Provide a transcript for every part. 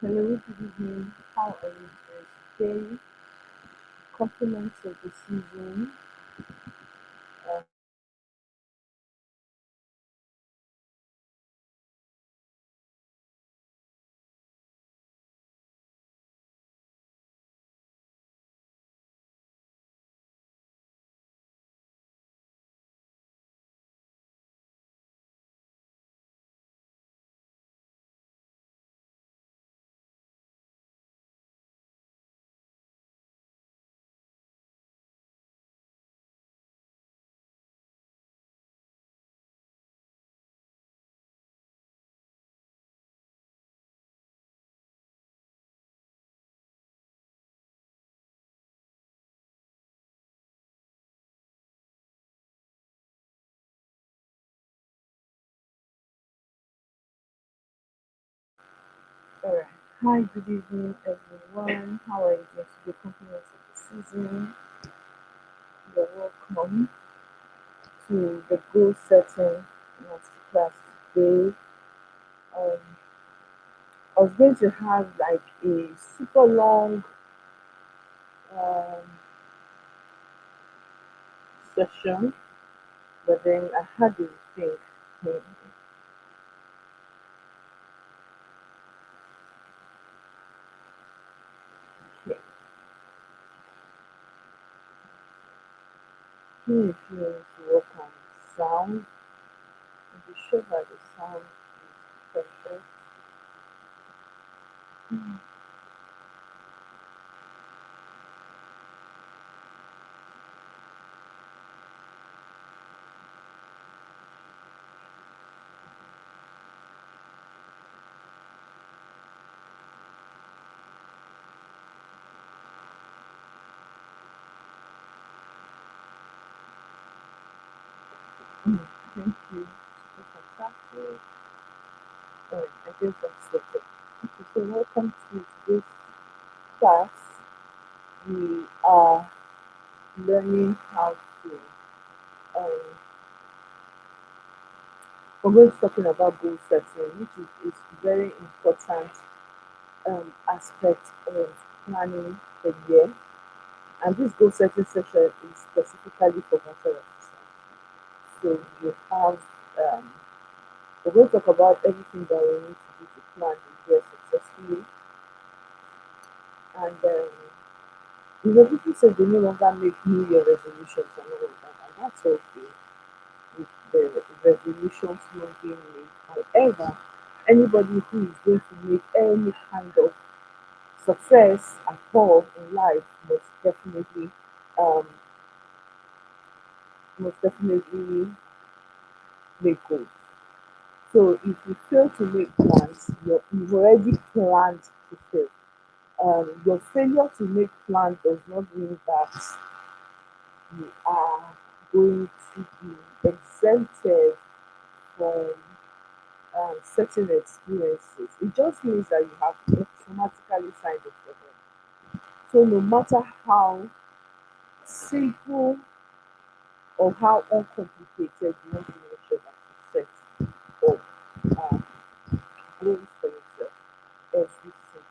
Hello, good evening. How are you doing today? Compliments of the season. Uh, Alright. Hi, good evening, everyone. How are you doing today? Compliments of the season. You're welcome to the goal setting masterclass today. Um, I was going to have like a super long um, session, but then I had to think. hmm, Okay, if you need to work on sound, and be sure that the sound is perfect. Mm, thank you. Super fantastic. I guess that's it. Okay, so welcome to this class. We are learning how to, um, we're going to be talking about goal setting, which is very important aspect of planning the year. And this goal setting session is specifically for master officers. So you have, um, we're going to talk about everything that we need to do to plan the year successfully. And people say they no longer make New Year resolutions and all of that, and that's okay with the resolutions not being made. However, anybody who is going to make any kind of success at all in life um, must definitely make goals. So if you fail to make plans, you've already planned to fail. Your failure to make plans does not mean that you are going to be exempted from certain experiences. It just means that you have automatically signed up for them. So no matter how simple or how uncomplicated you want to make sure that you set up um, goals for yourself every single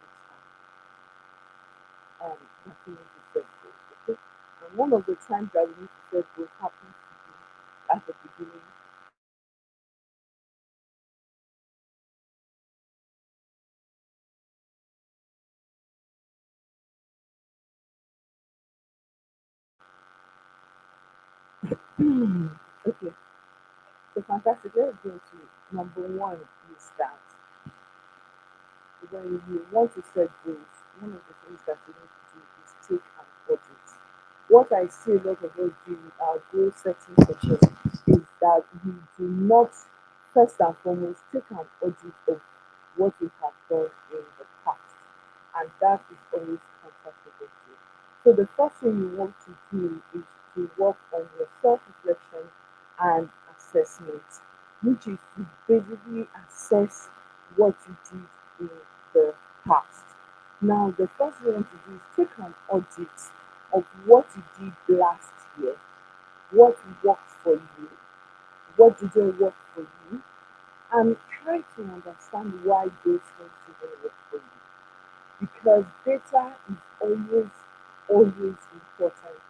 time, that you need to set goals. Okay? And one of the times that we need to set goals happens to be at the beginning. Okay, so fantastic. Let's go to number one is that when you want to set goals, one of the things that you need to do is take an audit. What I see a lot of us do with our goal setting session is that we do not, first and foremost, take an audit of what we have done in the past. And that is always counterproductive. So the first thing you want to do is to work on your self-reflection and assessment, which is to basically assess what you did in the past. Now, the first thing you want to do is take an audit of what you did last year, what worked for you, what didn't work for you, and try to understand why those things didn't work for you. because data is always important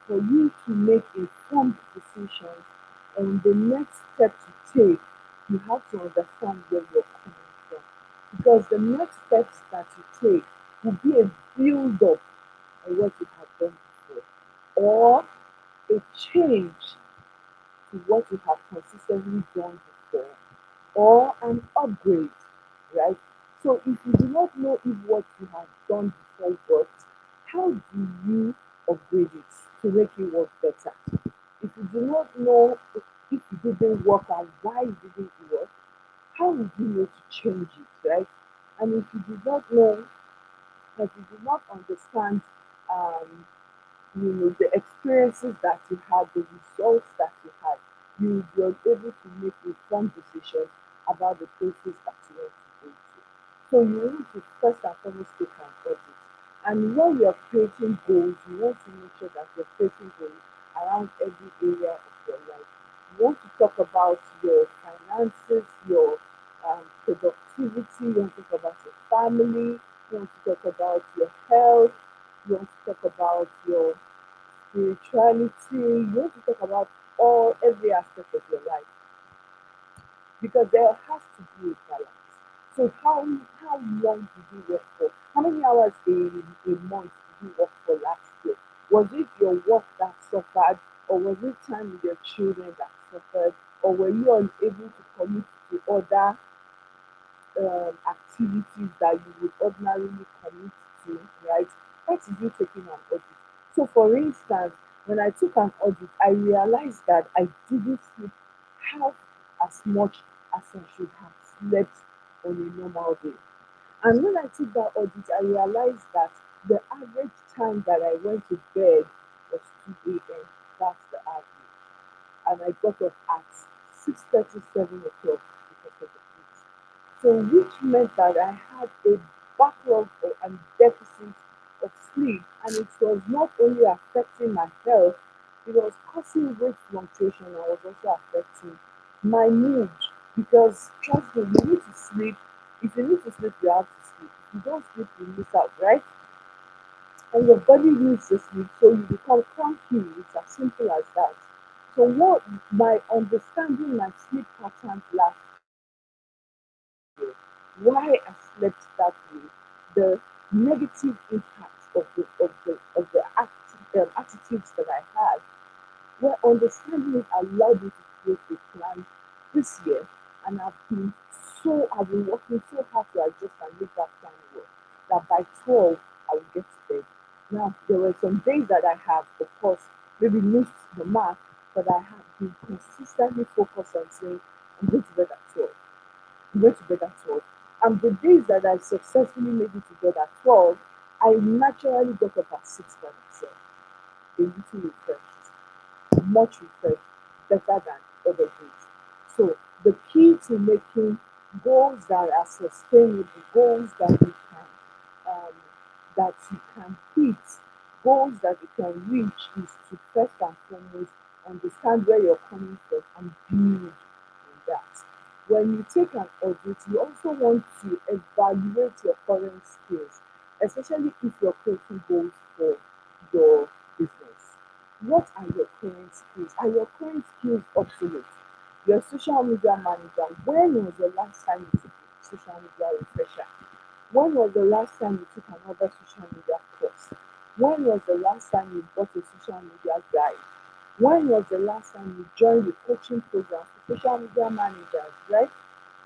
for you to make informed decisions on the next step to take. You have to understand where you're coming from, because the next steps that you take will be a build up on what you have done before, or a change to what you have consistently done before, or an upgrade, right? So if you do not know if what you have done before works, how do you upgrade it to make it work better? If you do not know if it didn't work and why it didn't work, how would you know to change it, right? And if you do not know, if you do not understand um, the experiences that you had, the results that you had, you're able to make informed decisions about the places that you want to go to. So you want to first and foremost take an audit. And when you're creating goals, you want to make sure that you're creating goals around every area of your life. You want to talk about your finances, your productivity, you want to talk about your family, you want to talk about your health, you want to talk about your spirituality, you want to talk about every aspect of your life, because there has to be a balance. So how long did you work for? How many hours a month did you work for last year? Was it your work that suffered, or was it time with your children that suffered, or were you unable to commit to other activities that you would ordinarily commit to, right? That is you taking an audit. So, for instance, when I took an audit, I realized that I didn't sleep half as much as I should have slept on a normal day. And when I took that audit, I realized that the average time that I went to bed was 2 a.m. That's the average. And I got up at 6:30, 7 o'clock because of the kids. So which meant that I had a backlog and deficit of sleep, and it was not only affecting my health, it was causing weight fluctuation and was also affecting my mood, because trust me, you need to sleep. If you need to sleep, you have to sleep. If you don't sleep, you miss out, right? And your body needs to sleep, so you become cranky. It's as simple as that. So what by understanding my sleep patterns last why I slept that way, the negative impact of the attitudes that I had, where understanding it allowed me to create a plan this year, and I've been working so hard to adjust and make that plan work. That by 12 I will get to bed. Now there were some days that I have, of course, maybe missed the mark, but I have been consistently focused on saying I'm going to bed at 12. Went to bed at 12. And the days that I successfully made it to bed at 12, I naturally got up at 6 by myself, a little refreshed, much refreshed, better than other days. So the key to making goals that are sustainable, goals um, that you can hit, goals that you can reach, is to first and foremost understand where you're coming from and build on that. When you take an audit, you also want to evaluate your current skills, especially if you're creating goals for your business. What are your current skills? Are your current skills obsolete? Your social media manager, when was the last time you took a social media refresher? When was the last time you took another social media course? When was the last time you bought a social media guide? When was the last time you joined the coaching program for social media managers, right?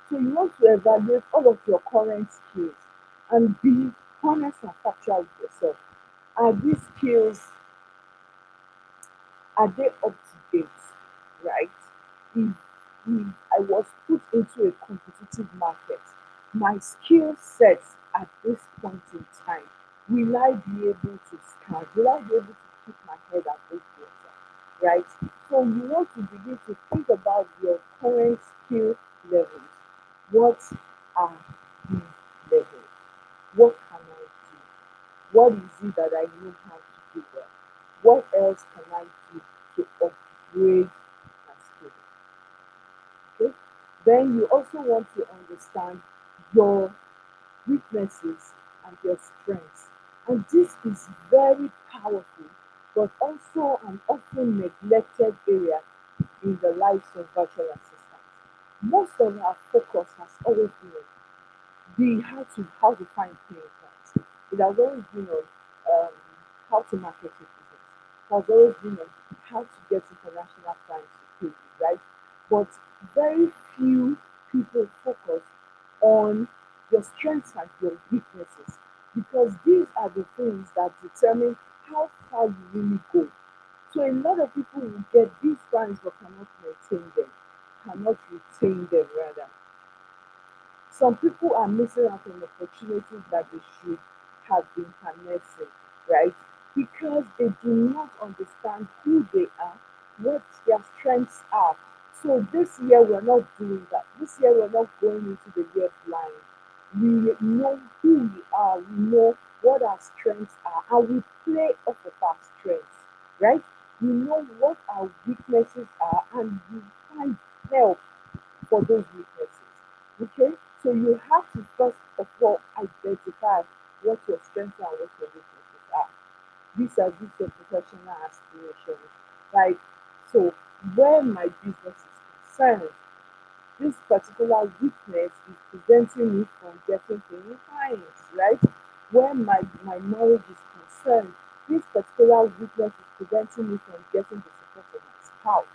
So you want to evaluate all of your current skills and be honest and factual with yourself. Are these skills, are they up to date, right? If I was put into a competitive market, my skill sets at this point in time, will I be able to stand? Will I be able to keep my head above water, right? So you want to begin to think about your current skill levels. What are these levels? What can I do? What is it that I know how to do well? What else can I do to upgrade my skill? Okay. Then you also want to understand your weaknesses and their strengths. And this is very powerful, but also an often neglected area in the lives of virtual assistants. Most of our focus has always been on the how to find clients. It has always been on how to market your business. It has always been on how to get international clients to pay you, right? But very few people focus on your strengths and your weaknesses because these are the things that determine how far you really go. So a lot of people will get these clients but cannot maintain them, cannot retain them rather. Some people are missing out on opportunities that they should have been harnessing, right? Because they do not understand who they are, what their strengths are. So this year we're not doing that. This year we're not going into the year blind. We know who we are, we know what our strengths are, and we play off of our strengths, right? We know what our weaknesses are, and we find help for those weaknesses. Okay? So you have to first of all identify what your strengths are and what your weaknesses are. These are these your professional aspirations. Like, so where my business is concerned, this particular weakness is preventing me from getting paying clients, right? Where my marriage is concerned, this particular weakness is preventing me from getting the support of my spouse.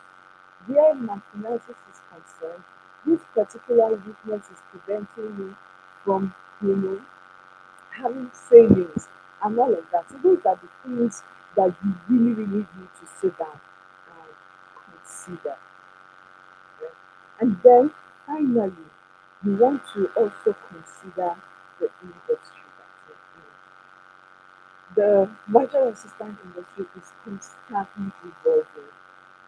Where my finances is concerned, this particular weakness is preventing me from, you know, having savings and all of that. So those are the things that you really, really need to sit down and consider. Right? And then finally, you want to also consider the industry that you're in. The virtual assistant industry is constantly evolving,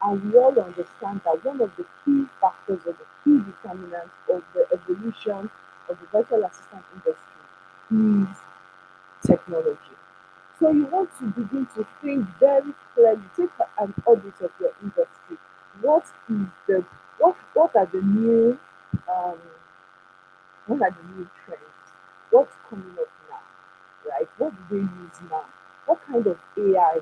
and we all understand that one of the key factors or the key determinants of the evolution of the virtual assistant industry is technology. So you want to begin to think very clearly, take an audit of your industry. What is the what are the new um, what are the new trends? What's coming up now? Right? What do they use now? What kind of AI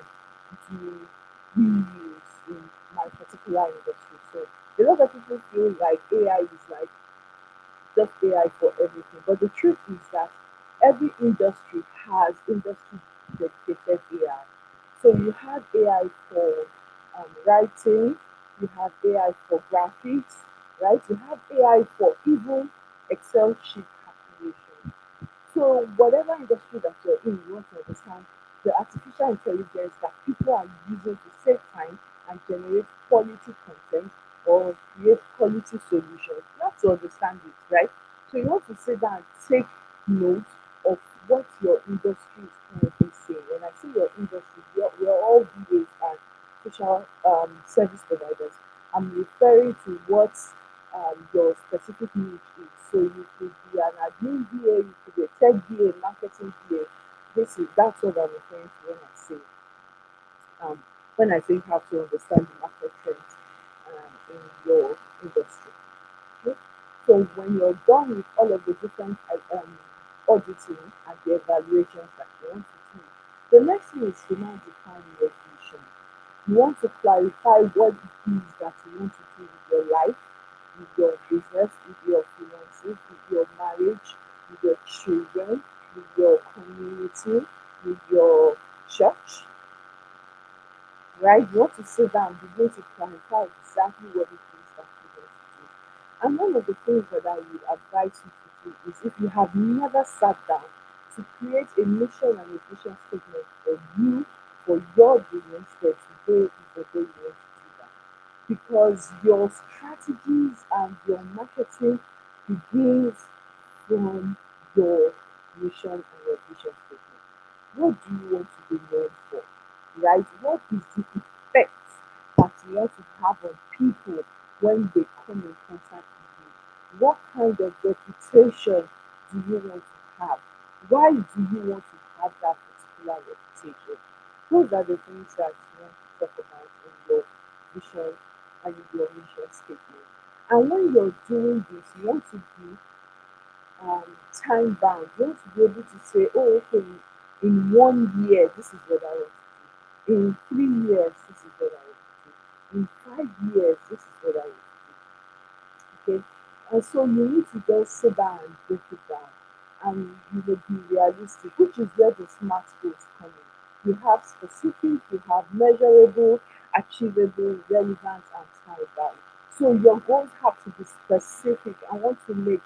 do we use in my particular industry? So a lot of people feel like AI is like just AI for everything. But the truth is that every industry has industry dedicated AI. So you have AI for writing, you have AI for graphics, right? You have AI for even Excel sheet calculation. So whatever industry that you're in, you want to understand the artificial intelligence that people are using to save time and generate quality content or create quality solutions. You have to understand it, right? So you want to sit down and take note of what your industry is currently saying. When I say your industry, we're all VAs and social service providers. I'm referring to what your specific niche is. So you could be an admin VA, you could be a tech VA, marketing VA. That's what I'm referring to um, when I say you have to understand the market trends in your industry. Okay? So when you're done with all of the different auditing and the evaluations that you want to do, the next thing is to now define your vision. You want to clarify what it is that you want to do with your life, with your business, with your finances, with your marriage, with your children, with your community, with your church, right? You want to sit down and begin to clarify exactly what it is that you want to do. And one of the things that I would advise you to do is if you have never sat down to create a mission and a vision statement for you, for your business, then today is the day you want to do that. Because your strategies and your marketing begins from your mission and your vision statement. What do you want to be known for? Right? What is the effect that you want to have on people when they come in contact with you? What kind of reputation do you want to have? Why do you want to have that particular reputation? Those are the things that you want to talk about in your vision and in your mission statement. And when you're doing this, you want to be time bound. You want to be able to say, oh, okay, in 1 year, this is what I want to do. In 3 years, this is what I want to do. In 5 years, this is what I want to do. Okay. And so you need to just sit down and break it down and you will be realistic, which is where the smart goals come in. You have specific, you have measurable, achievable, relevant, and time bound. So your goals have to be specific. I want to make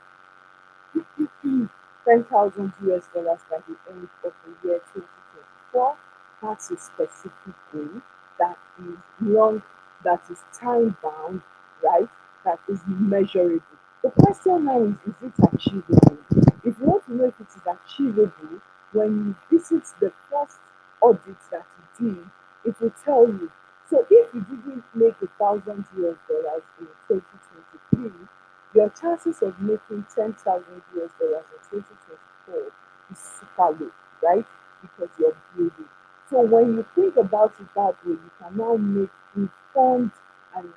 10,000 US dollars by the end of the year 2024. That's a specific goal that is long, that is time bound, right? That is measurable. The question now is it achievable? If you want to know if it is achievable, when you visit the first audit that you did, it will tell you. So if you didn't make 1,000 US dollars in 2023, your chances of making 10,000 US dollars in 2024 is super low, right? Because you're building. So when you think about it that way, you can now make informed and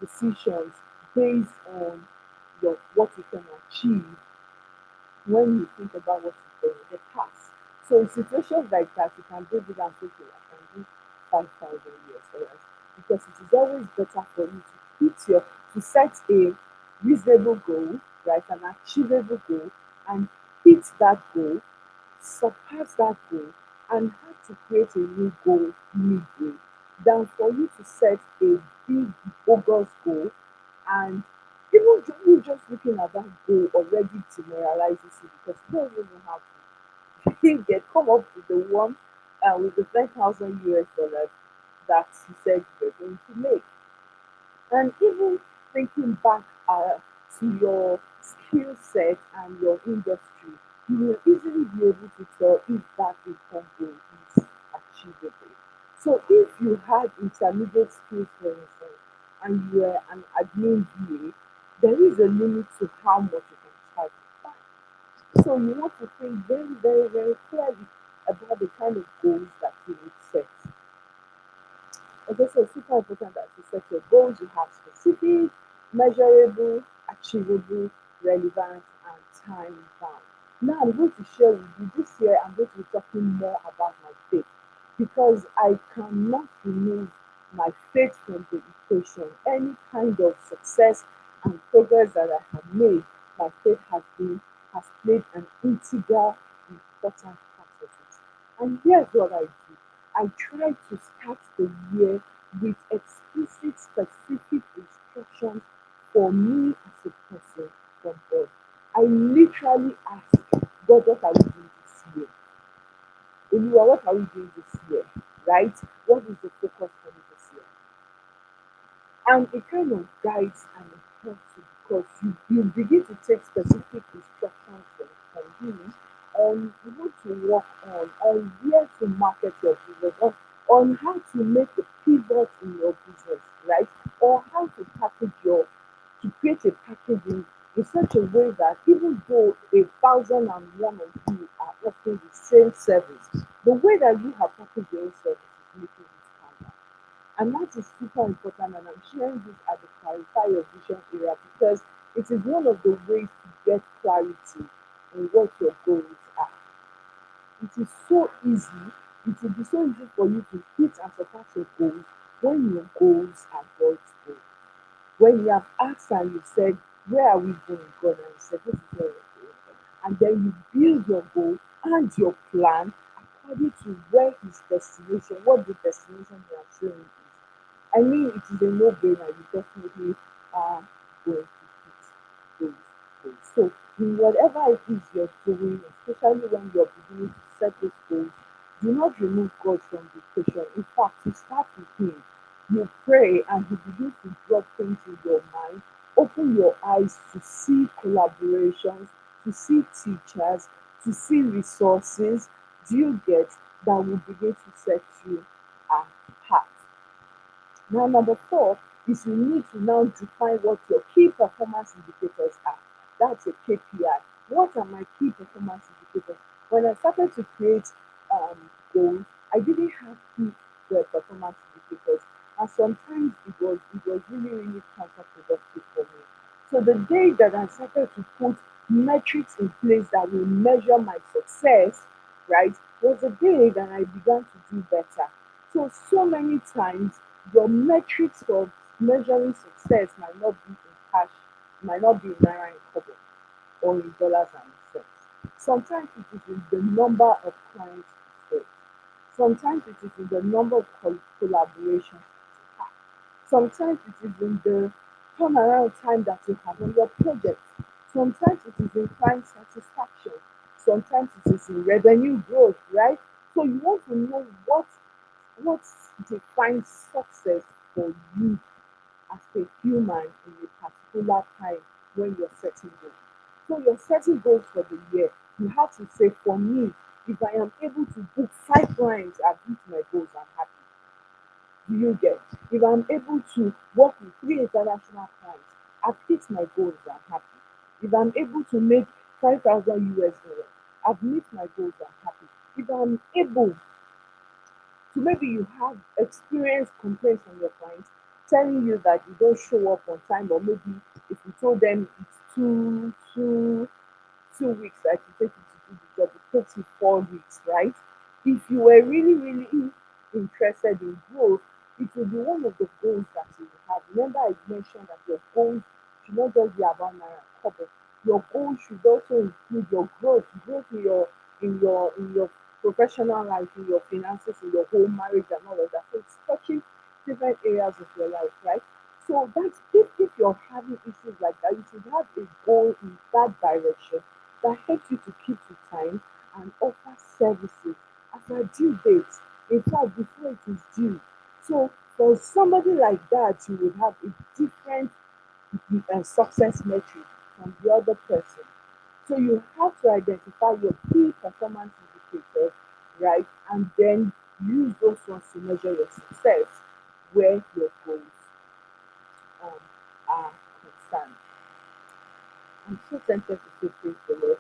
decisions based on your what you can achieve when you think about what you've done in the past. So in situations like that, you can break it down quickly. I can do 5,000 US dollars because it is always better for you to hit your to set a reasonable goal, right, an achievable goal, and hit that goal, surpass that goal, and have to create a new goal midway than for you to set a big bogus goal and even you just looking at that goal already demoralizes you because you don't even have to get come up with the one with the 10,000 US dollars that you said you were going to make. And even thinking back to your skill set and your industry, you will easily be able to tell if that income goal is achievable. So if you had intermediate skills, for instance, and you were an admin VA, there is a limit to how much you can charge per time. So you want to think very, very, very clearly about the kind of goals that you would set. Okay, so it's super important that you set your goals. You have specific, measurable, achievable, relevant, and time bound. Now I'm going to share with you this year. I'm going to be talking more about my faith because I cannot remove my faith from the equation. Any kind of success and progress that I have made, my faith has played an integral, important part of it. And here's what I do. I try to start the year with explicit, specific instructions for me as a person from God. I literally ask God, what are we doing this year? Oluwa, what are we doing this year? Right? What is the focus for me this year? And it kind of guides and it helps you because you begin to take specific instructions from him on what to work on where to market your business, on how to make a pivot in your business, right? Or how to to create a packaging in such a way that even though 1,001 of you are offering the same service, the way that you have packaged your own service is making it stand out. And that is super important. And I'm sharing this at the clarify your vision area because it is one of the ways to get clarity in what your goals are. It is so easy, it will be so easy for you to hit and surpass your goals when your goals are God's goals. When you have asked and you said, where are we going, God? And you said, this is where we're going. And then you build your goal and your plan according to where his destination, what the destination you are showing is. I mean, it is a no-brainer. You definitely are going to hit those goals. So, in whatever it is you're doing, especially when you're beginning to set those goals, do not remove God from the equation. In fact, you start with Him. You pray and He begins to drop things in your mind. Open your eyes to see collaborations, to see teachers, to see resources. Do you get that will begin to set you apart? Now, number four is you need to now define what your key performance indicators are. That's a KPI. What are my key performance indicators? When I started to create goals, I didn't have key performance indicators, and sometimes it was really really counterproductive for me. So the day that I started to put metrics in place that will measure my success, right, was the day that I began to do better. So many times, your metrics for measuring success might not be in cash, might not be in naira and kobo or in dollars and cents. Sometimes it is in the number of clients you serve. Sometimes it is in the number of collaborations you have. Sometimes it is in the turnaround time that you have on your project. Sometimes it is in client satisfaction. Sometimes it is in revenue growth, right? So you want to know what defines success for you as a human in a particular time when you're setting goals. So you're setting goals for the year. You have to say, for me, if I am able to book 5 clients, I've hit my goals, I'm happy. Do you get? If I'm able to work with 3 international clients, I've hit my goals, I'm happy. If I'm able to make 5,000 US dollars, I've met my goals, I'm happy. If I'm able so maybe you have experienced complaints from your clients telling you that you don't show up on time, or maybe if you told them it's 2 weeks that you take you to do the job, it takes you 4 weeks, right? If you were really interested in growth, it will be one of the goals that you will have. Remember, I mentioned that your goals should not just be about naira and kobo. Your goals should also include your growth in your professional life, in your finances, in your whole marriage and all of that. So it's touching different areas of your life, right? So that's if you're having issues like that, you should have a goal in that direction that helps you to keep to time and offer services as a due date. In fact, before it is due. So for somebody like that, you would have a different success metric from the other person. So you have to identify your key performance indicators, right? And then use those ones to measure your success where your goals um, are concerned. I'm so tempted to say praise the Lord.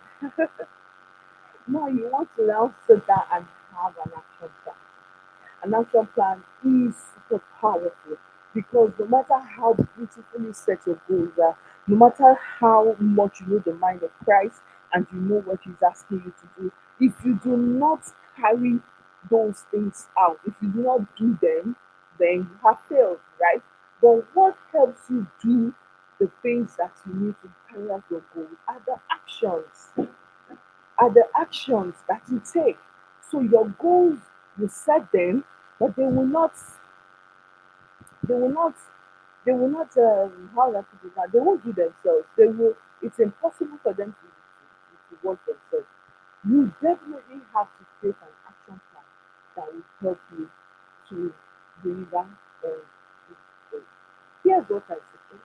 Now you want to now sit down and have an action plan. An action plan is super powerful because no matter how beautifully set your goals are, no matter how much you know the mind of Christ and you know what He's asking you to do, if you do not carry those things out, if you do not do them, then you have failed, right? But what helps you do the things that you need to carry out your goals are the actions that you take. So your goals, you set them, but they will not, how do I put it now? They won't do themselves. They will, it's impossible for them to work themselves. You definitely have to create an action plan that will help you to deliver this goal. Here's what I suggest.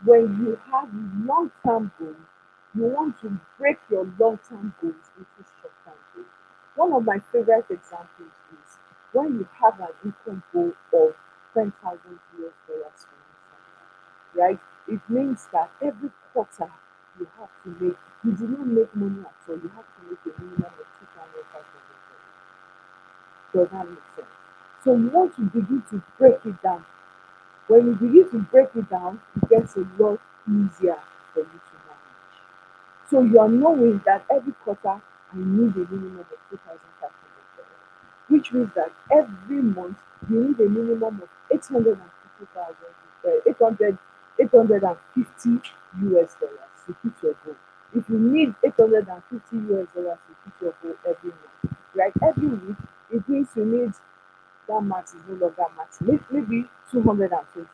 When you have long-term goals, you want to break your long-term goals into short-term goals. One of my favorite examples is when you have an income goal of 10,000 US dollars, for instance, right? It means that every quarter you have to make, you do not make money at all, you have to make a minimum of 2,500 dollars. Does that make sense? So you want to begin to break it down. When you begin to break it down, it gets a lot easier for you to manage. So you are knowing that every quarter I need a minimum of 2,500 dollars, which means that every month you need a minimum of 850,000, 850 US dollars to hit your goal. If you need 850 US dollars to hit your goal every month, right? Every week, it means you need, that math is no longer math. Maybe $220.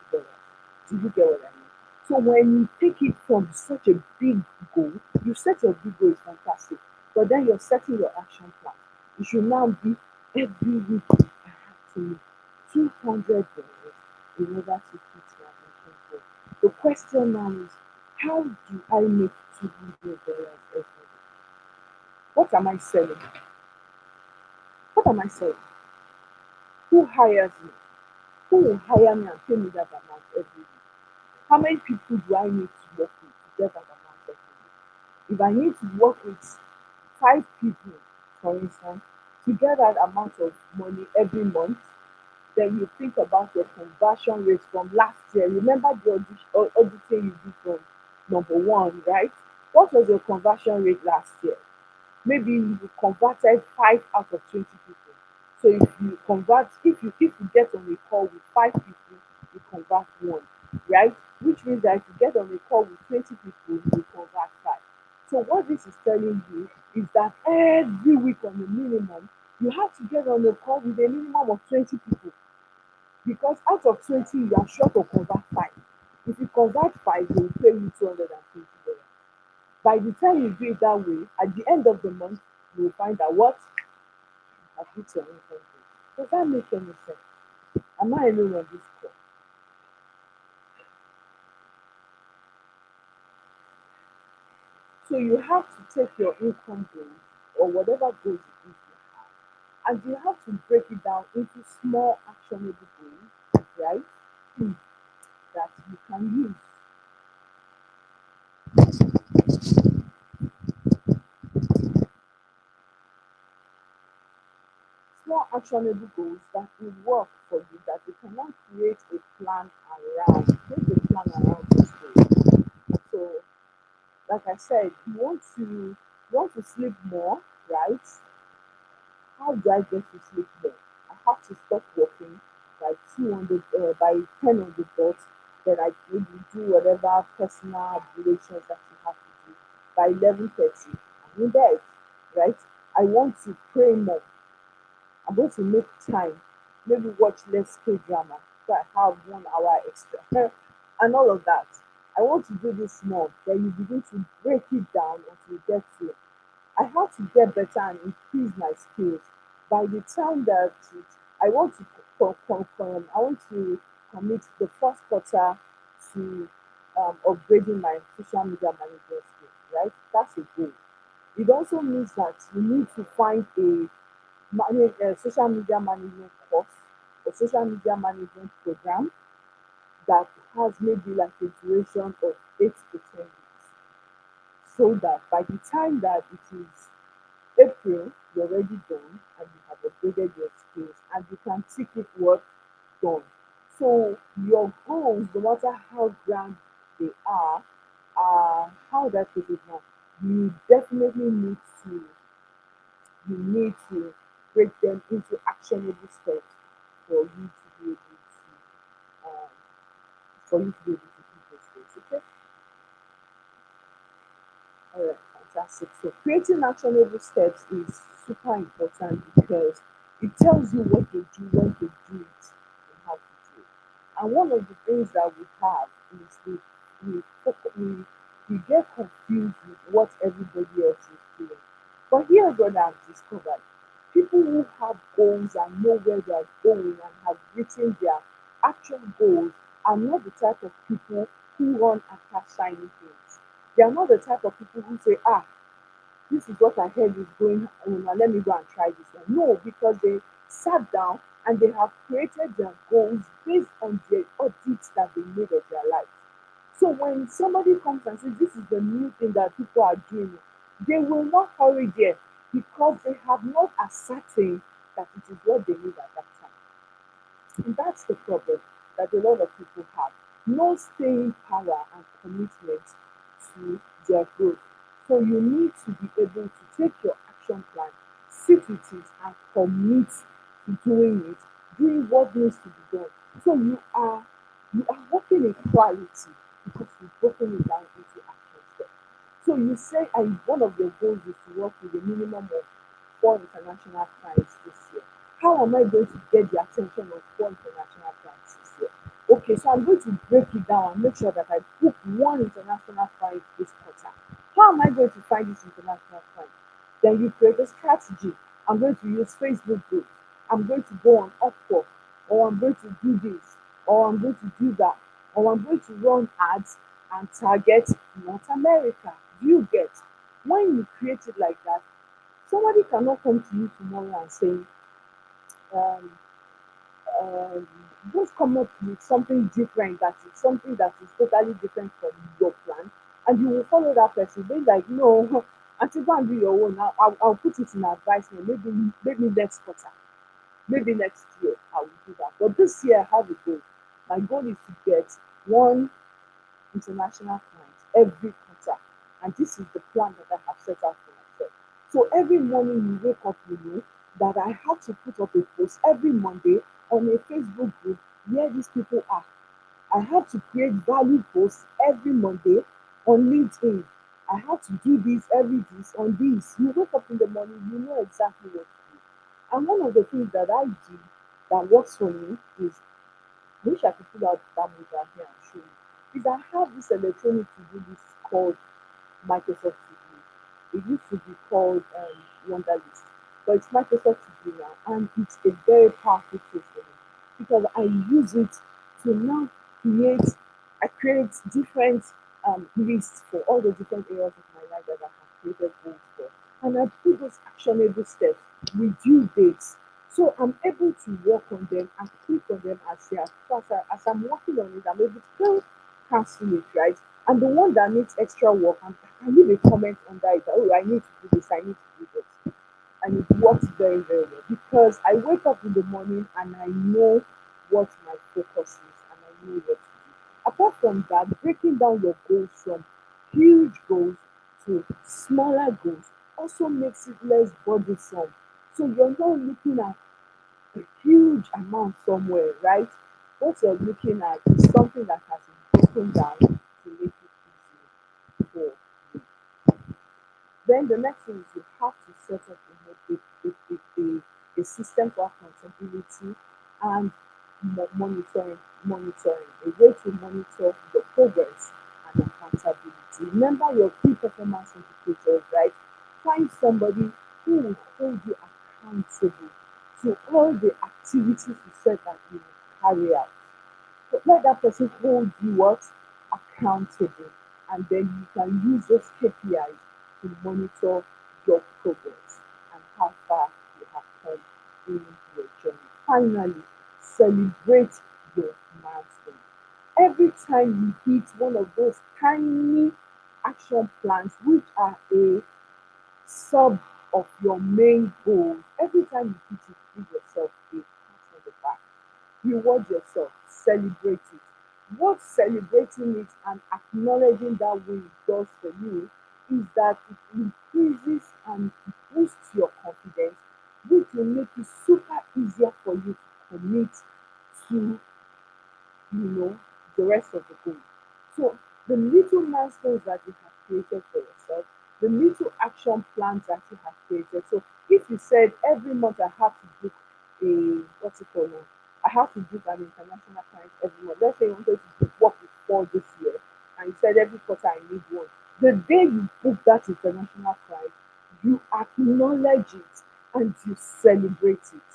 Do you get what I mean? So when you take it from such a big goal, you set your big goal is fantastic, but then you're setting your action plan. It should now be every week I have to make $200 in order to hit my action goal. The question now is, how do I make $200 every week? What am I selling? What am I selling? Who hires me? Who will hire me and pay me that amount every week? How many people do I need to work with to get that amount every week? If I need to work with 5 people, for instance, to get that amount of money every month, then you think about your conversion rate from last year. Remember the auditing you did from number one, right? What was your conversion rate last year? Maybe you converted 5 out of 20 people. So if you get on a call with 5 people, you convert one, right? Which means that if you get on a call with 20 people, you convert five. So what this is telling you is that every week on the minimum, you have to get on a call with a minimum of 20 people, because out of 20, you are sure to convert five. If you convert five, they will pay you $250. By the time you do it that way, at the end of the month, you will find out what have hit your income rate. Does that make any sense? Am I alone on this call? So you have to take your income goals or whatever goals it is you have, and you have to break it down into small actionable goals, right? Hmm. That you can use. Small actionable goals that will work for you, that you can now create a plan around. Create a plan around this goal. So like I said, you want to sleep more, right? How do I get to sleep more? I have to stop working by 200, by 10 on the dot. Then I maybe do whatever personal relations that you have to do. By 11:30, I'm in bed, right? I want to pray more. I'm going to make time, maybe watch less K drama, so I have 1 hour extra, and all of that. I want to do this more. Then you begin to break it down until you get to it. I have to get better and increase my skills. By the time that I want to I want to commit the first quarter to upgrading my social media management skills, right? That's a goal. It also means that you need to find a social media management course or social media management program that has maybe like a duration of 8 to 10 weeks, so that by the time that it is April, you're already done and you have upgraded your skills and you can tick it what done. So your goals, no matter how grand they are how that put it now, you definitely need to break them into actionable steps for you to be able to do those things. Okay. All right, fantastic. So creating actionable steps is super important because it tells you what to do, when to do it, and how to do it. And one of the things that we have is we get confused with what everybody else is doing. But here's what I've discovered: people who have goals and know where they are going and have written their actual goals are not the type of people who run after shiny things. They are not the type of people who say, this is what I heard is going on, now let me go and try this one. No, because they sat down and they have created their goals based on the audits that they made of their life. So when somebody comes and says this is the new thing that people are doing, they will not hurry there because they have not ascertained that it is what they need at that time. And that's the problem that a lot of people have. No staying power and commitment to their growth. So you need to be able to take your action plan, sit with it, and commit to doing it, doing what needs to be done. So you are working in quality because you've broken it down into action steps. So you say, and one of your goals is to work with a minimum of 4 international clients this year. How am I going to get the attention of 4 international clients this year? Okay, so I'm going to break it down and make sure that I book one international client this quarter. How am I going to find this international client? Then you create a strategy. I'm going to use Facebook groups. I'm going to go on Upwork, or I'm going to do this, or I'm going to do that, or I'm going to run ads and target North America. Do you get? When you create it like that, somebody cannot come to you tomorrow and say, um, um, just come up with something different, that is something that is totally different from your plan, and you will follow that person. Be like, no, until go and do your own. I'll put it in advisement. Maybe next quarter, maybe next year I will do that. But this year I have a goal. My goal is to get one international client every quarter. and this is the plan that I have set out for myself. So every morning you wake up, you know that I have to put up a post every Monday on a Facebook group where these people are. I have to create value posts every Monday on LinkedIn. I have to do this every this on this. You wake up in the morning, you know exactly what to do. And one of the things that I do that works for me is, I wish I could pull out that mobile here and show you, is I have this electronic to do list called Microsoft to do. It used to be called Wonderlist, but it's Microsoft to do now, and it's a very powerful tool for me because I use it to now create. I create different lists for all the different areas of my life that I have created goals for, and I put those actionable steps with due dates. So I'm able to work on them and click on them as they are. As I'm working on it, I'm able to cancel it, right? And the one that needs extra work, I can leave a comment on that. Oh, I need to do this, I need to do this. And it works very, very well because I wake up in the morning and I know what my focus is and I know what to do. Apart from that, breaking down your goals from huge goals to smaller goals also makes it less burdensome. So you're not looking at a huge amount somewhere, right? What you're looking at is something that has been broken down to make it easy for you. Then the next thing is you have to set up a system for accountability and monitoring, a way to monitor your progress and accountability. Remember your key performance indicators, right? Find somebody who will hold you accountable to all the activities you said that you will carry out. So let that person hold you what? Accountable. And then you can use those KPIs to monitor your progress and how far you have come in your journey. Finally, celebrate your milestone. Every time you hit one of those tiny action plans, which are a sub of your main goals, every time you hit it, give yourself a pat on the back, reward yourself, celebrate it. What celebrating it and acknowledging that way it does for you is that it increases and boosts your confidence, which will make it super easier for you to commit to, the rest of the goal. So the little milestones that you have created for yourself, the little action plans that you have created. So if you said every month I have to book a what's it called now? I have to book an international client every month. Let's say you wanted to book work with four this year and you said every quarter I need one. The day you book that international client, you acknowledge it and you celebrate it.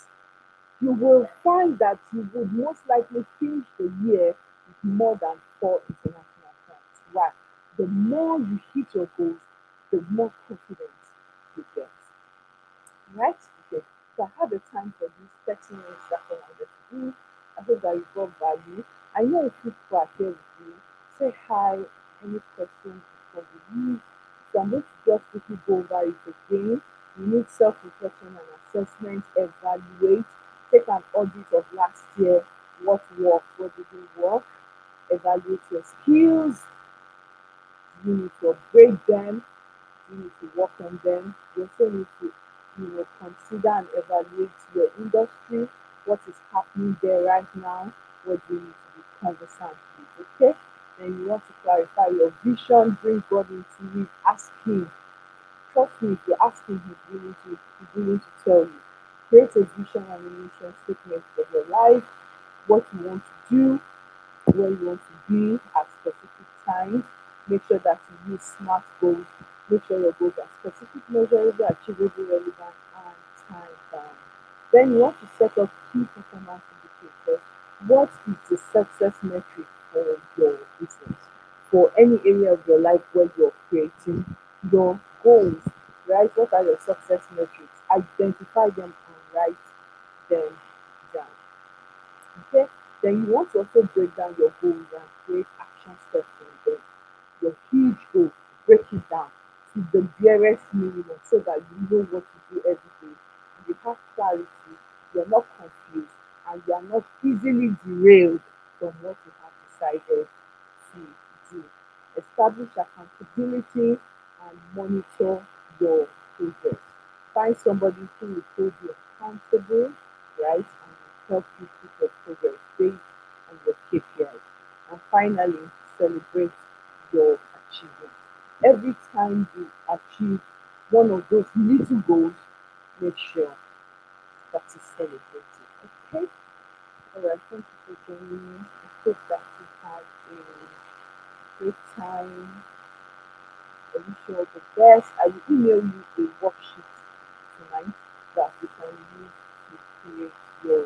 You will find that you would most likely finish the year with more than four international clients. Why? The more you hit your goals, the more confidence you get. Right? Okay. So I have the time for this 30 minutes that I wanted to do. I hope that you got value. I know a few people are here with you. Say hi, any questions before we leave. So I'm going to just quickly go over it again. You need self-reflection and assessment, evaluate, take an audit of last year, what worked, what didn't work, evaluate your skills, you need to upgrade them, you need to work on them. You also need to, consider and evaluate your industry, what is happening there right now, what do you need to be conversant with, okay? Then you want to clarify your vision, bring God into it, ask Him. Trust me, if you ask Him, He's willing to tell you. Create a vision and a mission statement for your life, what you want to do, where you want to be at specific times. Make sure that you use SMART goals. Make sure your goals are specific, measurable, achievable, relevant, and time bound. Then you want to set up key performance indicators. What is the success metric for your business? For any area of your life where you're creating your goals, right? What are your success metrics? Identify them and write them down. Okay? Then you want to also break down your goals and create action steps on them. Your huge goal, break it down to the barest minimum so that you know what to do every day. And you have clarity, you're not confused, and you are not easily derailed from what you have decided to do. Establish accountability, and monitor your progress. Find somebody who will hold you accountable, right, and will help you keep your progress based on your KPIs. And finally, celebrate your achievements. Every time you achieve one of those little goals, make sure that is celebrated. Okay? Alright, thank you for joining me. I hope that you had a great time. I wish you all the best. I will email you a worksheet tonight that you can use to create your